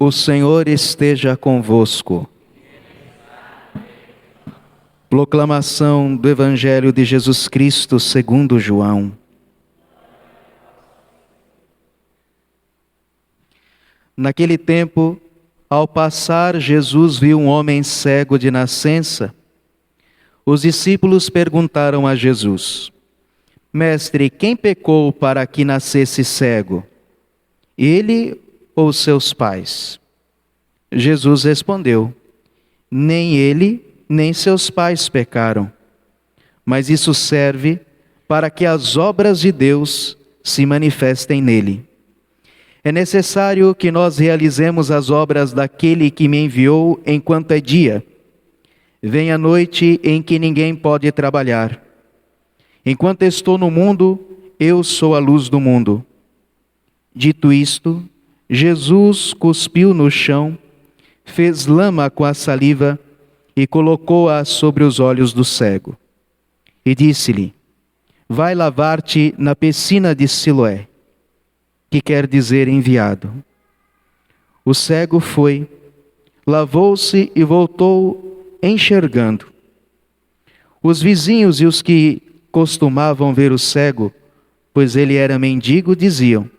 O Senhor esteja convosco. Proclamação do Evangelho de Jesus Cristo segundo João. Naquele tempo, ao passar, Jesus viu um homem cego de nascença. Os discípulos perguntaram a Jesus: Mestre, quem pecou para que nascesse cego? Ele ou seus pais? Jesus respondeu: Nem ele, nem seus pais pecaram, mas isso serve para que as obras de Deus se manifestem nele. É necessário que nós realizemos as obras daquele que me enviou enquanto é dia. Vem a noite em que ninguém pode trabalhar. Enquanto estou no mundo, eu sou a luz do mundo. Dito isto, Jesus cuspiu no chão, fez lama com a saliva e colocou-a sobre os olhos do cego. E disse-lhe: Vai lavar-te na piscina de Siloé, que quer dizer enviado. O cego foi, lavou-se e voltou enxergando. Os vizinhos e os que costumavam ver o cego, pois ele era mendigo, diziam: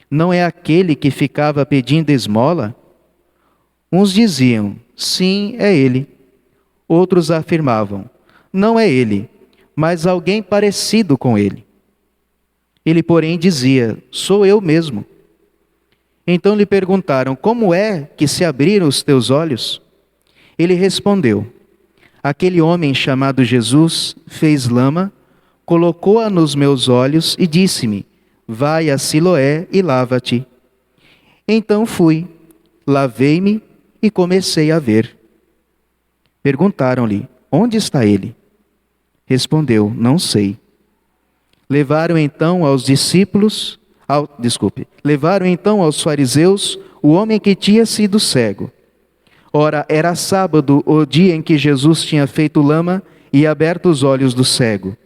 Não é aquele que ficava pedindo esmola? Uns diziam: Sim, é ele. Outros afirmavam: Não é ele, mas alguém parecido com ele. Ele, porém, dizia: Sou eu mesmo. Então lhe perguntaram: Como é que se abriram os teus olhos? Ele respondeu: Aquele homem chamado Jesus fez lama, colocou-a nos meus olhos e disse-me: Vai a Siloé e lava-te. Então fui, lavei-me e comecei a ver. Perguntaram-lhe: Onde está ele? Respondeu: Não sei. Levaram então aos fariseus o homem que tinha sido cego. Ora, era sábado, o dia em que Jesus tinha feito lama e aberto os olhos do cego.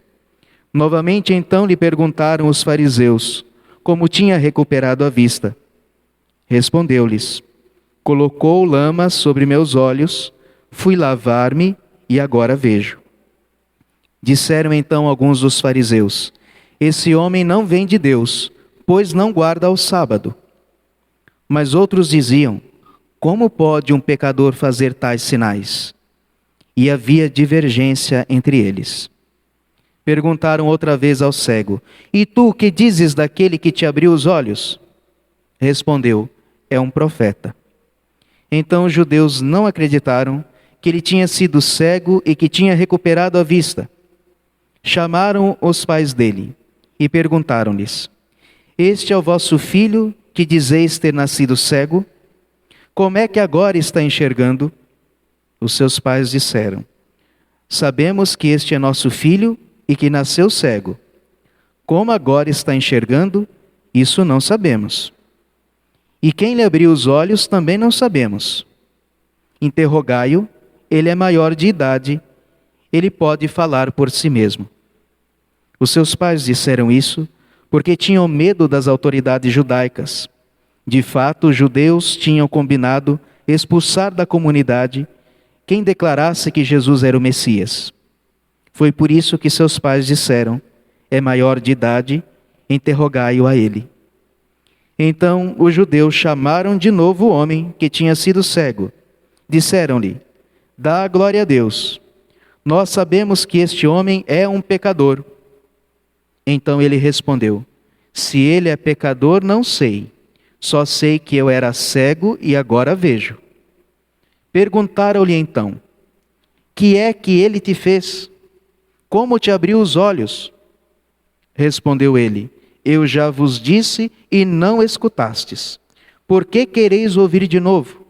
Novamente então lhe perguntaram os fariseus como tinha recuperado a vista. Respondeu-lhes: Colocou lama sobre meus olhos, fui lavar-me e agora vejo. Disseram então alguns dos fariseus: Esse homem não vem de Deus, pois não guarda o sábado. Mas outros diziam: Como pode um pecador fazer tais sinais? E havia divergência entre eles. Perguntaram outra vez ao cego: E tu, que dizes daquele que te abriu os olhos? Respondeu: É um profeta. Então os judeus não acreditaram que ele tinha sido cego e que tinha recuperado a vista. Chamaram os pais dele e perguntaram-lhes: Este é o vosso filho que dizeis ter nascido cego? Como é que agora está enxergando? Os seus pais disseram: Sabemos que este é nosso filho e que nasceu cego. Como agora está enxergando, isso não sabemos. E quem lhe abriu os olhos também não sabemos. Interrogai-o, ele é maior de idade, ele pode falar por si mesmo. Os seus pais disseram isso porque tinham medo das autoridades judaicas. De fato, os judeus tinham combinado expulsar da comunidade quem declarasse que Jesus era o Messias. Foi por isso que seus pais disseram: É maior de idade, interrogai-o a ele. Então os judeus chamaram de novo o homem que tinha sido cego. Disseram-lhe: Dá glória a Deus. Nós sabemos que este homem é um pecador. Então ele respondeu: Se ele é pecador, não sei. Só sei que eu era cego e agora vejo. Perguntaram-lhe então: Que é que ele te fez? Como te abriu os olhos? Respondeu ele: Eu já vos disse e não escutastes. Por que quereis ouvir de novo?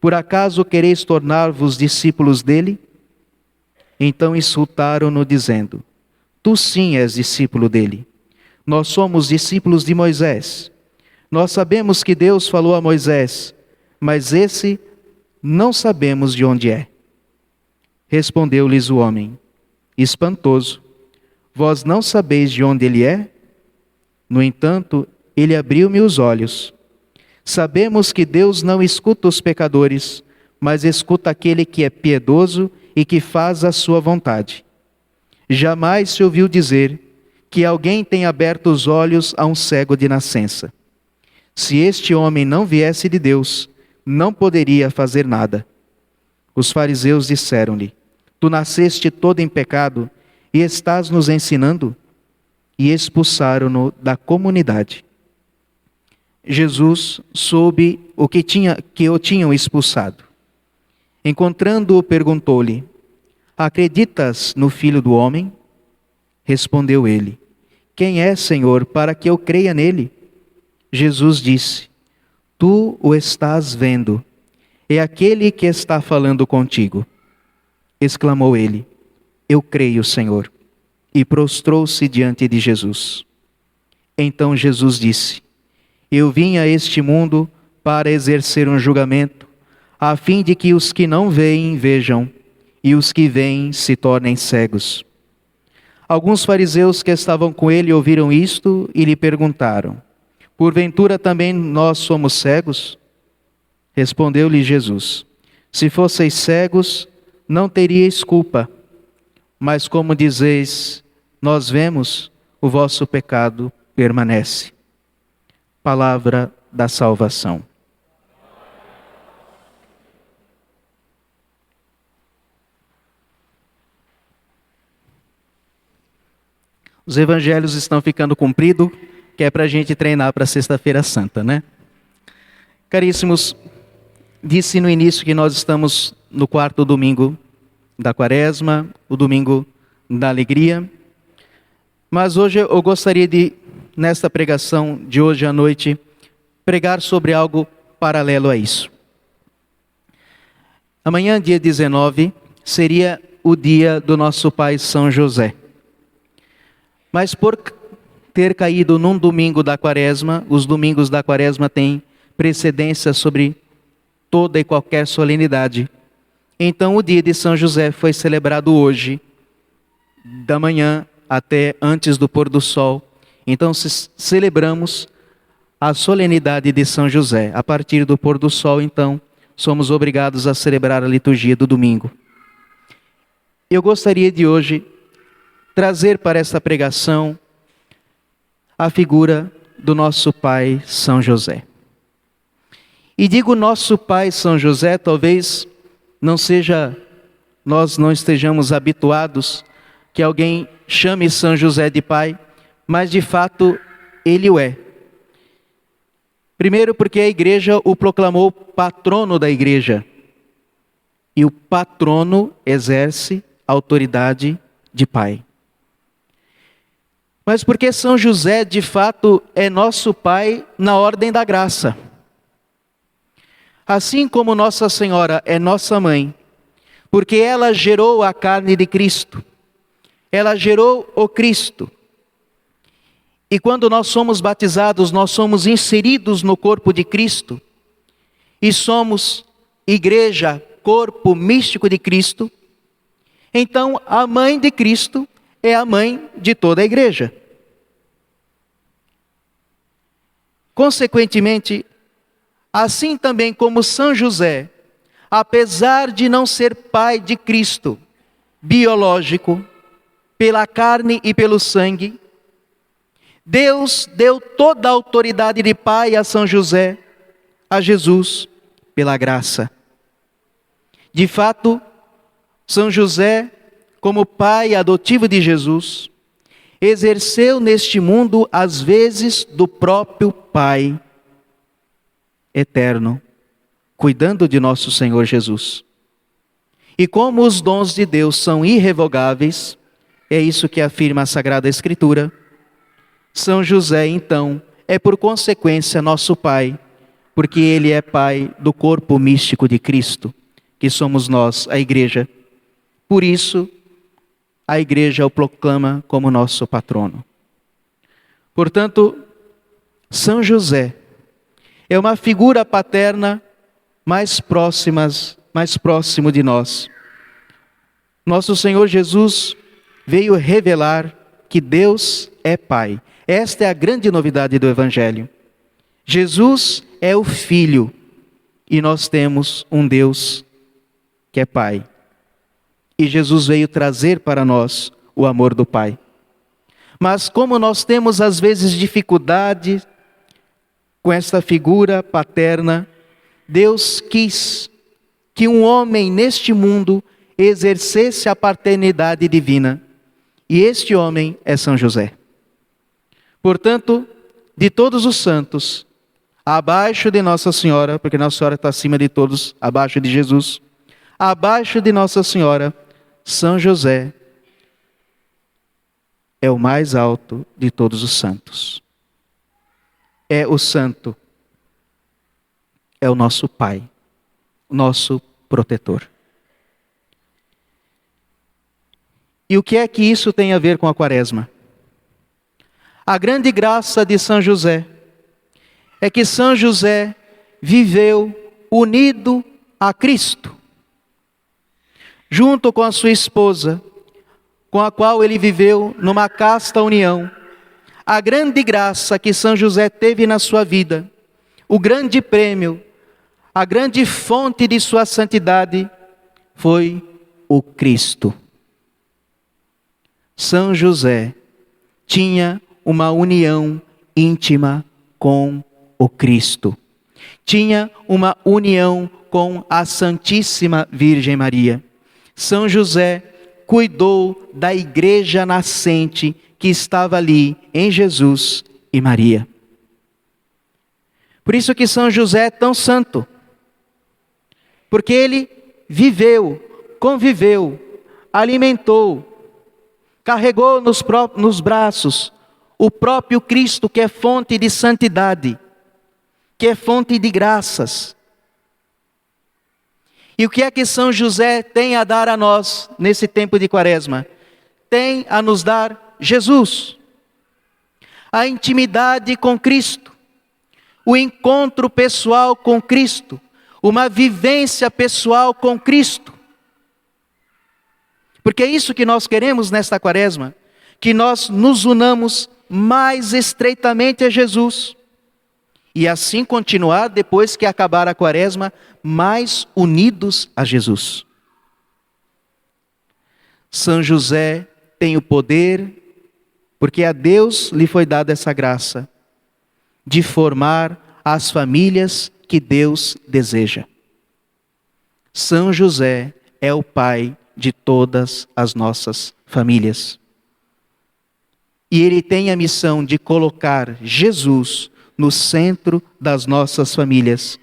Por acaso quereis tornar-vos discípulos dele? Então insultaram-no, dizendo: Tu sim és discípulo dele. Nós somos discípulos de Moisés. Nós sabemos que Deus falou a Moisés, mas esse não sabemos de onde é. Respondeu-lhes o homem, espantoso: Vós não sabeis de onde ele é? No entanto, ele abriu-me os olhos. Sabemos que Deus não escuta os pecadores, mas escuta aquele que é piedoso e que faz a sua vontade. Jamais se ouviu dizer que alguém tenha aberto os olhos a um cego de nascença. Se este homem não viesse de Deus, não poderia fazer nada. Os fariseus disseram-lhe: Tu nasceste todo em pecado e estás nos ensinando? E expulsaram-no da comunidade. Jesus soube que o tinham expulsado. Encontrando-o, perguntou-lhe: Acreditas no Filho do Homem? Respondeu ele: Quem é, Senhor, para que eu creia nele? Jesus disse: Tu o estás vendo. É aquele que está falando contigo. Exclamou ele: Eu creio, Senhor. E prostrou-se diante de Jesus. Então Jesus disse: Eu vim a este mundo para exercer um julgamento, a fim de que os que não veem vejam, e os que veem se tornem cegos. Alguns fariseus que estavam com ele ouviram isto e lhe perguntaram: Porventura também nós somos cegos? Respondeu-lhe Jesus: Se fosseis cegos, não teríeis culpa. Mas como dizeis, nós vemos, o vosso pecado permanece. Palavra da salvação. Os evangelhos estão ficando compridos, que é para a gente treinar para a Sexta-feira Santa, né? Caríssimos, disse no início que nós estamos no 4º domingo da Quaresma, o domingo da alegria. Mas hoje eu gostaria de, nesta pregação de hoje à noite, pregar sobre algo paralelo a isso. Amanhã, dia 19, seria o dia do nosso pai São José. Mas por ter caído num domingo da Quaresma, os domingos da Quaresma têm precedência sobre toda e qualquer solenidade. Então o dia de São José foi celebrado hoje, da manhã até antes do pôr do sol. Então celebramos a solenidade de São José. A partir do pôr do sol, então, somos obrigados a celebrar a liturgia do domingo. Eu gostaria de hoje trazer para esta pregação a figura do nosso pai São José. E digo nosso pai São José, talvez nós não estejamos habituados que alguém chame São José de pai, mas de fato ele o é. Primeiro porque a igreja o proclamou patrono da igreja. E o patrono exerce a autoridade de pai. Mas porque São José de fato é nosso pai na ordem da graça. Assim como Nossa Senhora é nossa mãe, porque ela gerou a carne de Cristo, ela gerou o Cristo. E quando nós somos batizados, nós somos inseridos no corpo de Cristo, e somos igreja, corpo místico de Cristo. Então a mãe de Cristo é a mãe de toda a igreja. Consequentemente, assim também como São José, apesar de não ser pai de Cristo, biológico, pela carne e pelo sangue, Deus deu toda a autoridade de pai a São José, a Jesus, pela graça. De fato, São José, como pai adotivo de Jesus, exerceu neste mundo as vezes do próprio Pai eterno, cuidando de nosso Senhor Jesus. E como os dons de Deus são irrevogáveis, é isso que afirma a Sagrada Escritura, São José, então, é por consequência nosso Pai, porque Ele é Pai do corpo místico de Cristo, que somos nós, a Igreja. Por isso, a Igreja o proclama como nosso patrono. Portanto, São José é uma figura paterna mais próximo de nós. Nosso Senhor Jesus veio revelar que Deus é Pai. Esta é a grande novidade do Evangelho. Jesus é o Filho e nós temos um Deus que é Pai. E Jesus veio trazer para nós o amor do Pai. Mas como nós temos às vezes dificuldade com esta figura paterna, Deus quis que um homem neste mundo exercesse a paternidade divina. E este homem é São José. Portanto, de todos os santos, abaixo de Nossa Senhora, porque Nossa Senhora está acima de todos, abaixo de Jesus, abaixo de Nossa Senhora, São José é o mais alto de todos os santos. É o santo, é o nosso Pai, o nosso protetor. E o que é que isso tem a ver com a Quaresma? A grande graça de São José é que São José viveu unido a Cristo, junto com a sua esposa, com a qual ele viveu numa casta união. A grande graça que São José teve na sua vida, o grande prêmio, a grande fonte de sua santidade foi o Cristo. São José tinha uma união íntima com o Cristo. Tinha uma união com a Santíssima Virgem Maria. São José cuidou da igreja nascente que estava ali em Jesus e Maria. Por isso que São José é tão santo. Porque ele viveu, conviveu, alimentou, carregou nos braços o próprio Cristo, que é fonte de santidade, que é fonte de graças. E o que é que São José tem a dar a nós nesse tempo de Quaresma? Tem a nos dar Jesus, a intimidade com Cristo, o encontro pessoal com Cristo, uma vivência pessoal com Cristo. Porque é isso que nós queremos nesta Quaresma, que nós nos unamos mais estreitamente a Jesus. E assim continuar, depois que acabar a Quaresma, mais unidos a Jesus. São José tem o poder, porque a Deus lhe foi dada essa graça, de formar as famílias que Deus deseja. São José é o pai de todas as nossas famílias. E ele tem a missão de colocar Jesus no centro das nossas famílias,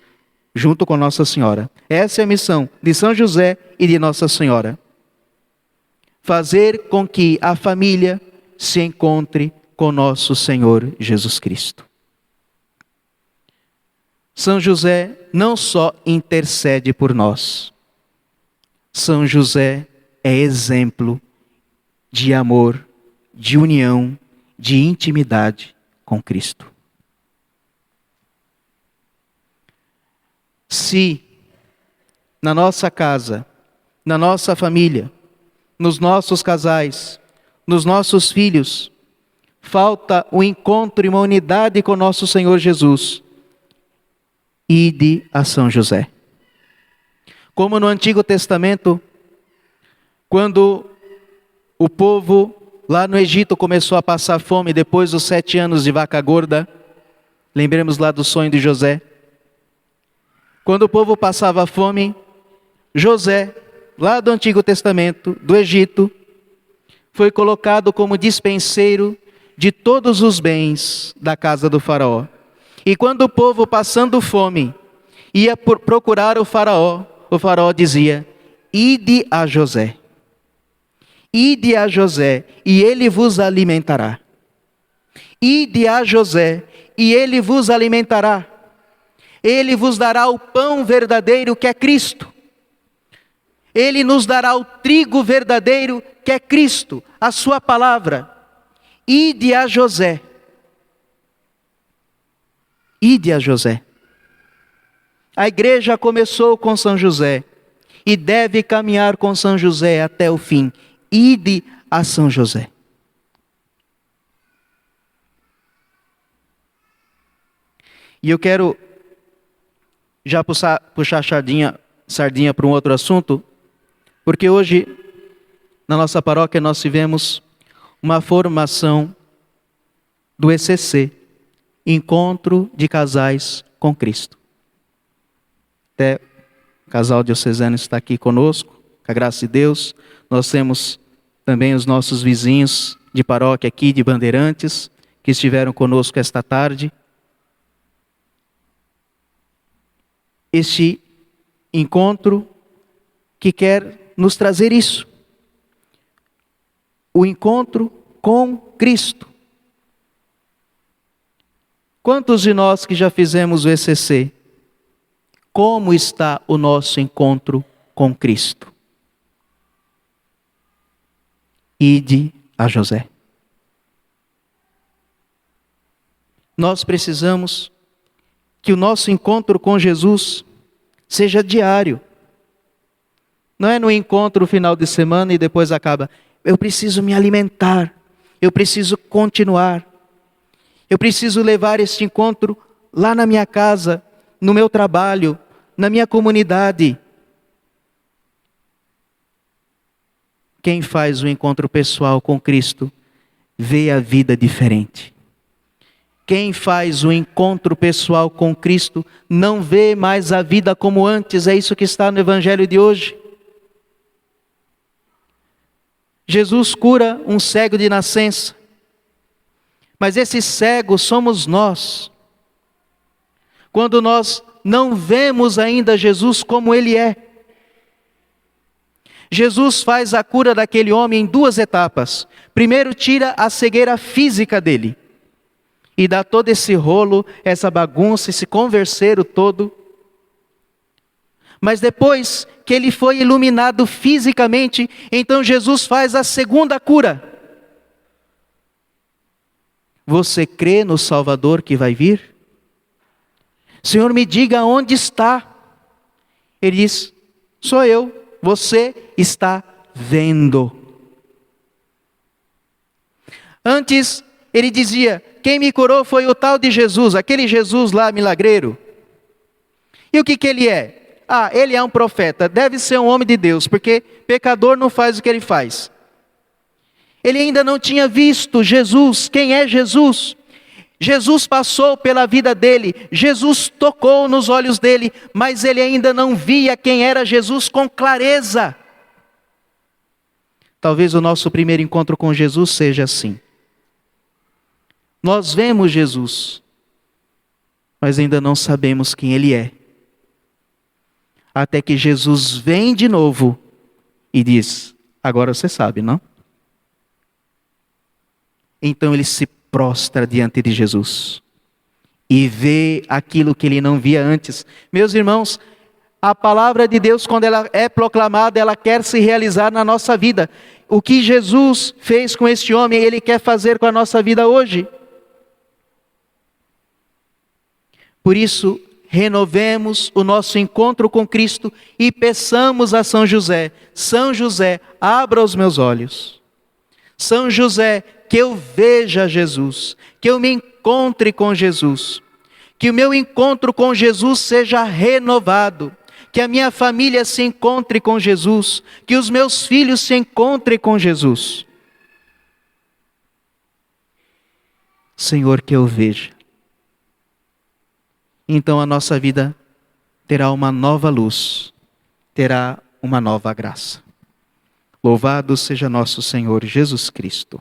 junto com Nossa Senhora. Essa é a missão de São José e de Nossa Senhora. Fazer com que a família se encontre com nosso Senhor Jesus Cristo. São José não só intercede por nós. São José é exemplo de amor, de união, de intimidade com Cristo. Se na nossa casa, na nossa família, nos nossos casais, nos nossos filhos, falta o encontro e uma unidade com nosso Senhor Jesus, ide a São José. Como no Antigo Testamento, quando o povo lá no Egito começou a passar fome depois dos 7 anos de vaca gorda, lembremos lá do sonho de José. Quando o povo passava fome, José, lá do Antigo Testamento, do Egito, foi colocado como dispenseiro de todos os bens da casa do faraó. E quando o povo, passando fome, ia procurar o faraó dizia: ide a José. Ide a José, e ele vos alimentará. Ide a José, e ele vos alimentará. Ele vos dará o pão verdadeiro, que é Cristo. Ele nos dará o trigo verdadeiro, que é Cristo, a sua palavra. Ide a José. Ide a José. A igreja começou com São José e deve caminhar com São José até o fim. Ide a São José. E eu quero já puxar sardinha para um outro assunto, porque hoje, na nossa paróquia, nós tivemos uma formação do ECC, Encontro de Casais com Cristo. Até o casal diocesano está aqui conosco, com a graça de Deus. Nós temos também os nossos vizinhos de paróquia aqui, de Bandeirantes, que estiveram conosco esta tarde. Este encontro que quer nos trazer isso. O encontro com Cristo. Quantos de nós que já fizemos o ECC, como está o nosso encontro com Cristo? Ide a José. Nós precisamos que o nosso encontro com Jesus seja diário. Não é no encontro final de semana e depois acaba. Eu preciso me alimentar, eu preciso continuar. Eu preciso levar este encontro lá na minha casa, no meu trabalho, na minha comunidade. Quem faz o encontro pessoal com Cristo, vê a vida diferente. Quem faz o encontro pessoal com Cristo, não vê mais a vida como antes. É isso que está no Evangelho de hoje. Jesus cura um cego de nascença. Mas esse cego somos nós. Quando nós não vemos ainda Jesus como Ele é. Jesus faz a cura daquele homem em 2 etapas. Primeiro tira a cegueira física dele. E dá todo esse rolo, essa bagunça, esse converseiro todo. Mas depois que ele foi iluminado fisicamente, então Jesus faz a segunda cura. Você crê no Salvador que vai vir? Senhor, me diga onde está. Ele diz, sou eu, você está vendo. Antes ele dizia, quem me curou foi o tal de Jesus, aquele Jesus lá milagreiro. E o que ele é? Ele é um profeta, deve ser um homem de Deus, porque pecador não faz o que ele faz. Ele ainda não tinha visto Jesus. Quem é Jesus? Jesus passou pela vida dele, Jesus tocou nos olhos dele, mas ele ainda não via quem era Jesus com clareza. Talvez o nosso primeiro encontro com Jesus seja assim. Nós vemos Jesus, mas ainda não sabemos quem Ele é. Até que Jesus vem de novo e diz, agora você sabe, não? Então ele se prostra diante de Jesus e vê aquilo que ele não via antes. Meus irmãos, a palavra de Deus, quando ela é proclamada, ela quer se realizar na nossa vida. O que Jesus fez com este homem, Ele quer fazer com a nossa vida hoje. Por isso, renovemos o nosso encontro com Cristo e peçamos a São José, abra os meus olhos. São José, que eu veja Jesus, que eu me encontre com Jesus, que o meu encontro com Jesus seja renovado, que a minha família se encontre com Jesus, que os meus filhos se encontrem com Jesus. Senhor, que eu veja. Então a nossa vida terá uma nova luz, terá uma nova graça. Louvado seja nosso Senhor Jesus Cristo.